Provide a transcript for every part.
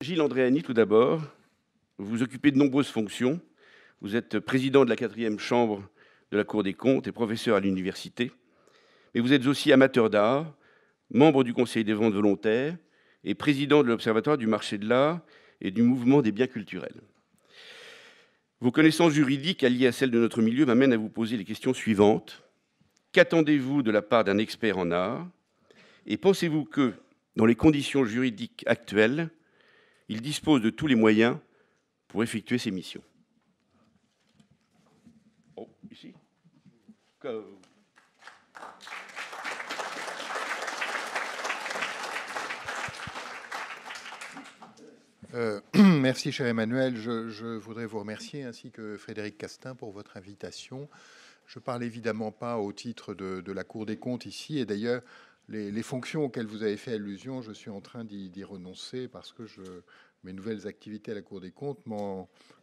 Gilles Andréani, tout d'abord, vous occupez de nombreuses fonctions. Vous êtes président de la 4e chambre de la Cour des comptes et professeur à l'université. Mais vous êtes aussi amateur d'art, membre du Conseil des ventes volontaires et président de l'Observatoire du marché de l'art et du mouvement des biens culturels. Vos connaissances juridiques alliées à celles de notre milieu m'amènent à vous poser les questions suivantes. Qu'attendez-vous de la part d'un expert en art? Et pensez-vous que, dans les conditions juridiques actuelles, il dispose de tous les moyens pour effectuer ses missions? Oh, ici. Merci, cher Emmanuel. Je voudrais vous remercier, ainsi que Frédéric Castin, pour votre invitation. Je ne parle évidemment pas au titre de la Cour des comptes ici, et d'ailleurs, les fonctions auxquelles vous avez fait allusion, je suis en train d'y renoncer parce que mes nouvelles activités à la Cour des comptes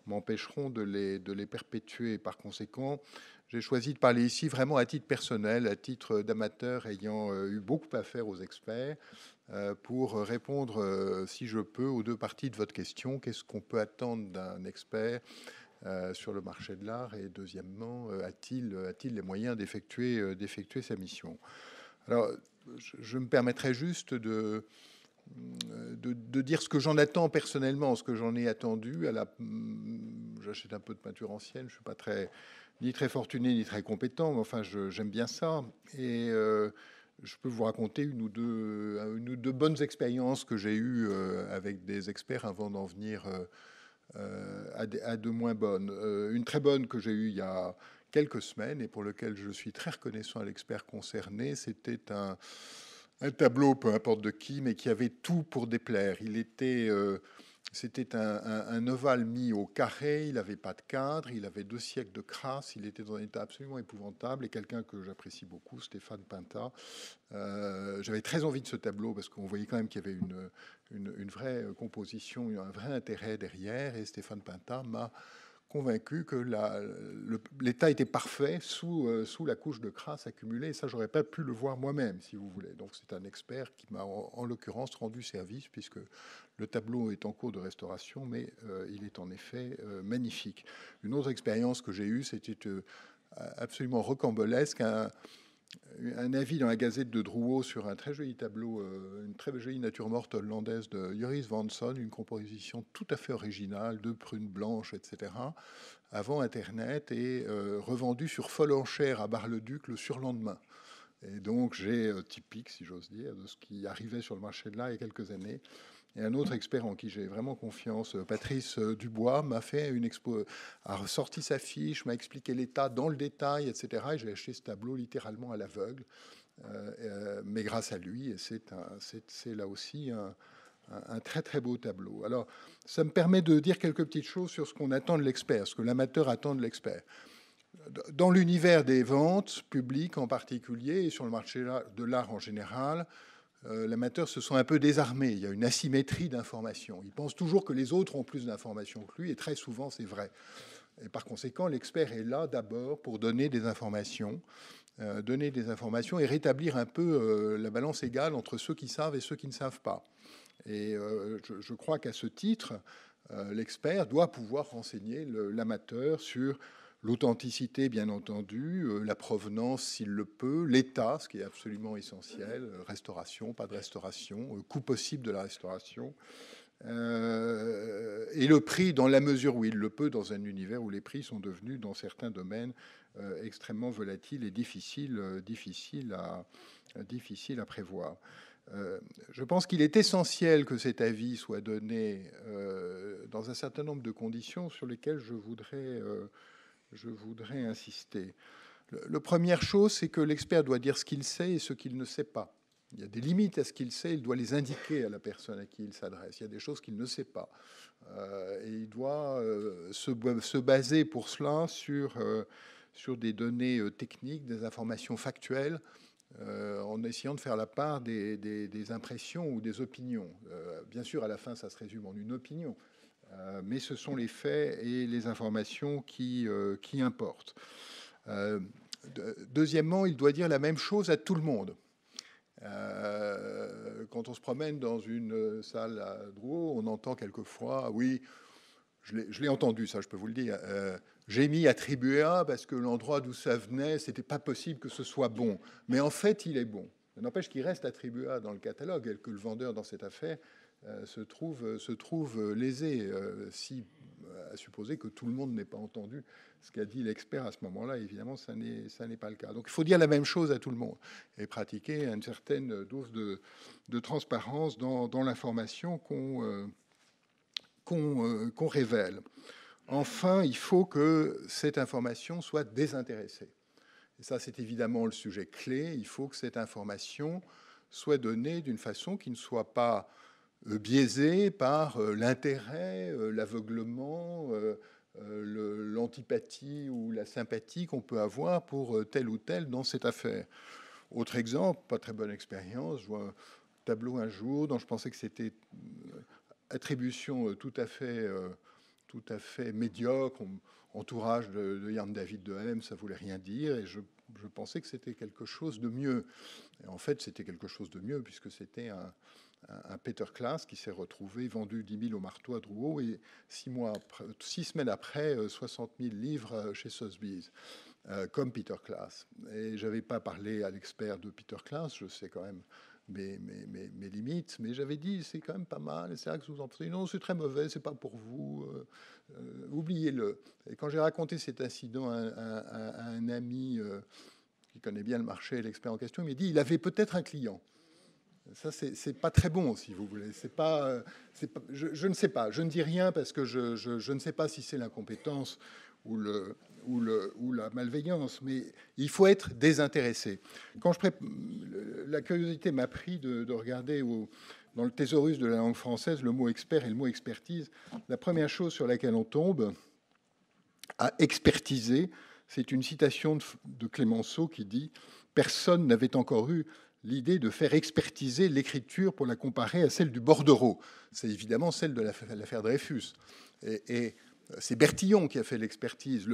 m'empêcheront de les perpétuer. Par conséquent, j'ai choisi de parler ici vraiment à titre personnel, à titre d'amateur ayant eu beaucoup à faire aux experts, pour répondre, si je peux, aux deux parties de votre question. Qu'est-ce qu'on peut attendre d'un expert sur le marché de l'art? Et deuxièmement, a-t-il les moyens d'effectuer sa mission? Alors, je me permettrai juste de dire ce que j'en attends personnellement, ce que j'en ai attendu. J'achète un peu de peinture ancienne, je ne suis pas ni très fortuné ni très compétent, mais enfin, j'aime bien ça. Et je peux vous raconter une ou deux bonnes expériences que j'ai eues avec des experts avant d'en venir à de moins bonnes. Une très bonne que j'ai eue il y a quelques semaines et pour lequel je suis très reconnaissant à l'expert concerné, c'était un tableau, peu importe de qui, mais qui avait tout pour déplaire. C'était un ovale mis au carré, il n'avait pas de cadre, il avait 2 siècles de crasse, il était dans un état absolument épouvantable, et quelqu'un que j'apprécie beaucoup, Stéphane Pinta. J'avais très envie de ce tableau parce qu'on voyait quand même qu'il y avait une vraie composition, un vrai intérêt derrière, et Stéphane Pinta m'a convaincu que l'état était parfait sous la couche de crasse accumulée. Et ça, j'aurais pas pu le voir moi-même, si vous voulez. Donc, c'est un expert qui m'a, en l'occurrence, rendu service, puisque le tableau est en cours de restauration, mais il est en effet magnifique. Une autre expérience que j'ai eue, c'était absolument rocambolesque. Un avis dans la Gazette de Drouot sur un très joli tableau, une très jolie nature morte hollandaise de Joris Vanson, une composition tout à fait originale, 2 prunes blanches, etc., avant Internet, et revendu sur folle enchère à Bar-le-Duc le surlendemain. Et donc, j'ai typique, si j'ose dire, de ce qui arrivait sur le marché de l'art il y a quelques années. Et un autre expert en qui j'ai vraiment confiance, Patrice Dubois, a sorti sa fiche, m'a expliqué l'état dans le détail, etc. Et j'ai acheté ce tableau littéralement à l'aveugle, mais grâce à lui. Et c'est là aussi un très très beau tableau. Alors, ça me permet de dire quelques petites choses sur ce qu'on attend de l'expert, ce que l'amateur attend de l'expert. Dans l'univers des ventes publiques en particulier, et sur le marché de l'art en général, l'amateur se sent un peu désarmé. Il y a une asymétrie d'informations. Il pense toujours que les autres ont plus d'informations que lui, et très souvent c'est vrai. Et par conséquent, l'expert est là d'abord pour donner des informations et rétablir un peu la balance égale entre ceux qui savent et ceux qui ne savent pas. Et je crois qu'à ce titre, l'expert doit pouvoir renseigner l'amateur sur l'authenticité, bien entendu, la provenance, s'il le peut, l'état, ce qui est absolument essentiel, restauration, pas de restauration, coût possible de la restauration, et le prix dans la mesure où il le peut, dans un univers où les prix sont devenus, dans certains domaines, extrêmement volatiles et difficiles à prévoir. Je pense qu'il est essentiel que cet avis soit donné dans un certain nombre de conditions sur lesquelles je voudrais insister. La première chose, c'est que l'expert doit dire ce qu'il sait et ce qu'il ne sait pas. Il y a des limites à ce qu'il sait, il doit les indiquer à la personne à qui il s'adresse. Il y a des choses qu'il ne sait pas. Et il doit se baser pour cela sur des données techniques, des informations factuelles, en essayant de faire la part des impressions ou des opinions. Bien sûr, à la fin, ça se résume en une opinion, mais ce sont les faits et les informations qui importent. Deuxièmement, il doit dire la même chose à tout le monde. Quand on se promène dans une salle à Drouot, on entend quelquefois, oui, je l'ai entendu, ça, je peux vous le dire. J'ai mis attribué A parce que l'endroit d'où ça venait, c'était pas possible que ce soit bon. Mais en fait, il est bon. Ça n'empêche qu'il reste attribué A dans le catalogue et que le vendeur dans cette affaire se trouve lésé, à supposer que tout le monde n'ait pas entendu ce qu'a dit l'expert à ce moment-là. Évidemment, ça n'est pas le cas. Donc, il faut dire la même chose à tout le monde et pratiquer une certaine dose de transparence dans l'information qu'on révèle. Enfin, il faut que cette information soit désintéressée. Et ça, c'est évidemment le sujet clé. Il faut que cette information soit donnée d'une façon qui ne soit pas biaisée par l'intérêt, l'aveuglement, l'antipathie ou la sympathie qu'on peut avoir pour tel ou tel dans cette affaire. Autre exemple, pas très bonne expérience, je vois un tableau un jour dont je pensais que c'était attribution tout à fait médiocre, entourage de Yann David de M, ça voulait rien dire, et je pensais que c'était quelque chose de mieux. Et en fait, c'était quelque chose de mieux, puisque c'était un Peter Klaas qui s'est retrouvé vendu 10 000 au marteau à Drouot, et 6 semaines après, 60 000 livres chez Sotheby's, comme Peter Klaas. Et je n'avais pas parlé à l'expert de Peter Klaas, je sais quand même mes limites, mais j'avais dit c'est quand même pas mal, c'est vrai que vous en pensez, non c'est très mauvais, c'est pas pour vous, oubliez-le. Et quand j'ai raconté cet incident à un ami qui connaît bien le marché et l'expert en question, il m'a dit il avait peut-être un client. Ça c'est pas très bon si vous voulez, je ne sais pas, je ne dis rien parce que je ne sais pas si c'est l'incompétence ou la malveillance, mais il faut être désintéressé. La curiosité m'a pris de regarder dans le thésaurus de la langue française le mot expert et le mot expertise. La première chose sur laquelle on tombe à expertiser, c'est une citation de Clémenceau qui dit « Personne n'avait encore eu l'idée de faire expertiser l'écriture pour la comparer à celle du bordereau ». C'est évidemment celle de l'affaire Dreyfus. Et c'est Bertillon qui a fait l'expertise.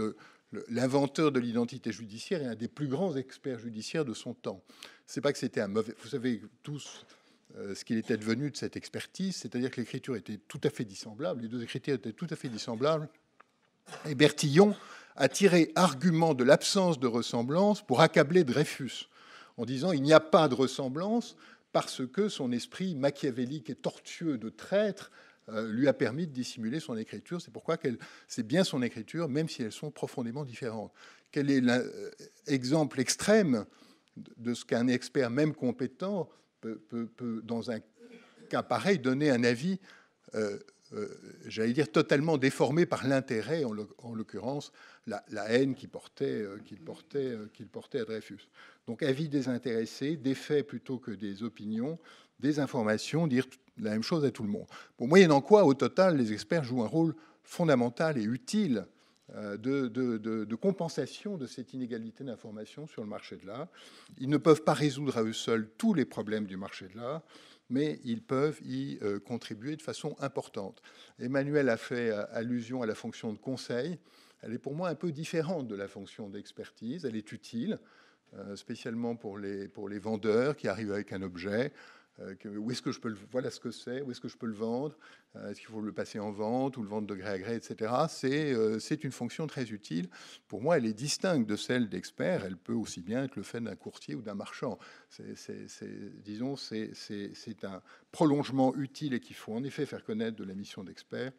L'inventeur de l'identité judiciaire est un des plus grands experts judiciaires de son temps. C'est pas que c'était un mauvais... Vous savez tous ce qu'il était devenu de cette expertise, c'est-à-dire que l'écriture était tout à fait dissemblable, les deux écritures étaient tout à fait dissemblables, et Bertillon a tiré argument de l'absence de ressemblance pour accabler Dreyfus, en disant il n'y a pas de ressemblance parce que son esprit machiavélique et tortueux de traître lui a permis de dissimuler son écriture. C'est pourquoi c'est bien son écriture, même si elles sont profondément différentes. Quel est l'exemple extrême de ce qu'un expert, même compétent, peut dans un cas pareil, donner un avis, j'allais dire, totalement déformé par l'intérêt, en l'occurrence, la haine qu'il portait à Dreyfus. Donc, avis désintéressé, des faits plutôt que des opinions, des informations, dire la même chose à tout le monde. Bon, moyennant quoi, au total, les experts jouent un rôle fondamental et utile de compensation de cette inégalité d'information sur le marché de l'art. Ils ne peuvent pas résoudre à eux seuls tous les problèmes du marché de l'art, mais ils peuvent y contribuer de façon importante. Emmanuel a fait allusion à la fonction de conseil. Elle est pour moi un peu différente de la fonction d'expertise. Elle est utile, spécialement pour les vendeurs qui arrivent avec un objet. Où est-ce que je peux voilà ce que c'est, où est-ce que je peux le vendre, est-ce qu'il faut le passer en vente ou le vendre de gré à gré, etc. C'est une fonction très utile. Pour moi, elle est distincte de celle d'expert. Elle peut aussi bien être le fait d'un courtier ou d'un marchand. Disons, c'est un prolongement utile et qu'il faut en effet faire connaître de la mission d'expert.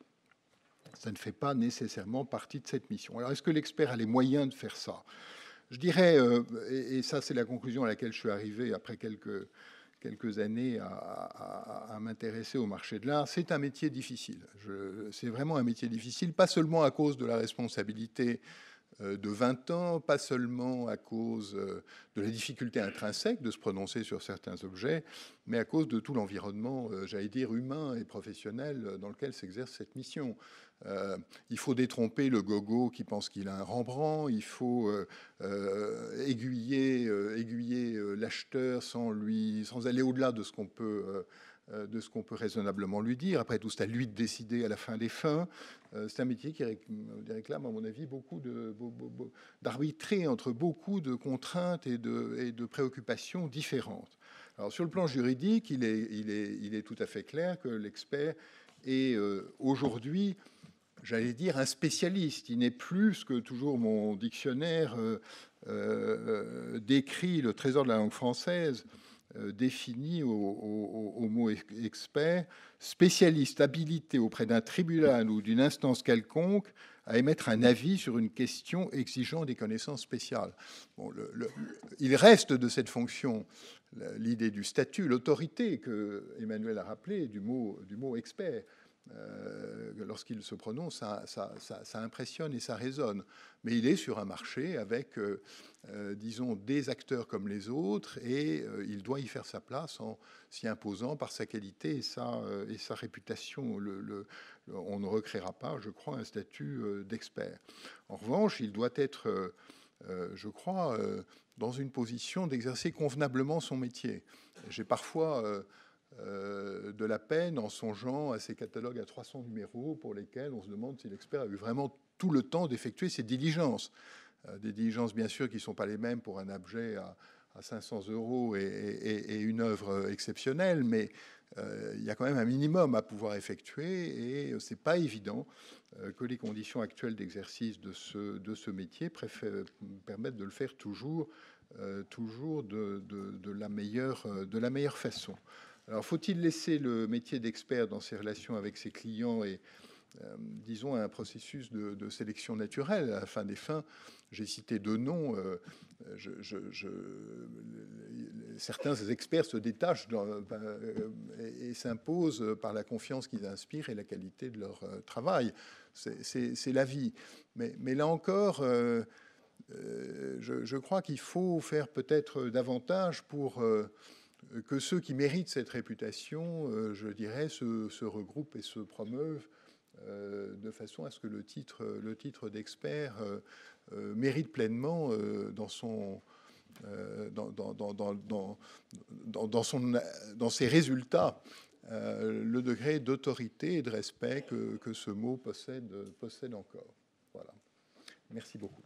Ça ne fait pas nécessairement partie de cette mission. Alors, est-ce que l'expert a les moyens de faire ça? Je dirais, et ça c'est la conclusion à laquelle je suis arrivé après quelques années à m'intéresser au marché de l'art, c'est un métier difficile. C'est vraiment un métier difficile, pas seulement à cause de la responsabilité de 20 ans, pas seulement à cause de la difficulté intrinsèque de se prononcer sur certains objets, mais à cause de tout l'environnement, j'allais dire, humain et professionnel dans lequel s'exerce cette mission. Il faut détromper le gogo qui pense qu'il a un Rembrandt, il faut aiguiller l'acheteur sans aller au-delà de ce qu'on peut raisonnablement lui dire. Après tout, c'est à lui de décider à la fin des fins. C'est un métier qui réclame, à mon avis, beaucoup d'arbitrer entre beaucoup de contraintes et de préoccupations différentes. Alors, sur le plan juridique, il est tout à fait clair que l'expert est aujourd'hui, j'allais dire, un spécialiste. Il n'est plus ce que toujours mon dictionnaire décrit, le trésor de la langue française, défini au mot expert, spécialiste habilité auprès d'un tribunal ou d'une instance quelconque à émettre un avis sur une question exigeant des connaissances spéciales. Bon, il reste de cette fonction l'idée du statut, l'autorité que Emmanuel a rappelé du mot expert. Lorsqu'il se prononce, ça impressionne et ça résonne. Mais il est sur un marché avec, disons, des acteurs comme les autres, et il doit y faire sa place en s'y imposant par sa qualité et sa réputation. On ne recréera pas, je crois, un statut d'expert. En revanche, il doit être, je crois, dans une position d'exercer convenablement son métier. J'ai parfois de la peine en songeant à ces catalogues à 300 numéros pour lesquels on se demande si l'expert a eu vraiment tout le temps d'effectuer ses diligences. Des diligences, bien sûr, qui ne sont pas les mêmes pour un objet à 500 € et une œuvre exceptionnelle, mais il y a quand même un minimum à pouvoir effectuer, et c'est pas évident que les conditions actuelles d'exercice de ce métier permettent de le faire toujours de la meilleure façon. Alors, faut-il laisser le métier d'expert dans ses relations avec ses clients et, disons, un processus de sélection naturelle à la fin des fins? J'ai cité deux noms. Certains experts se détachent et s'imposent par la confiance qu'ils inspirent et la qualité de leur travail. C'est la vie. Mais là encore, je crois qu'il faut faire peut-être davantage pour que ceux qui méritent cette réputation, je dirais, se regroupent et se promeuvent de façon à ce que le titre d'expert mérite pleinement dans ses résultats le degré d'autorité et de respect que ce mot possède encore. Voilà. Merci beaucoup.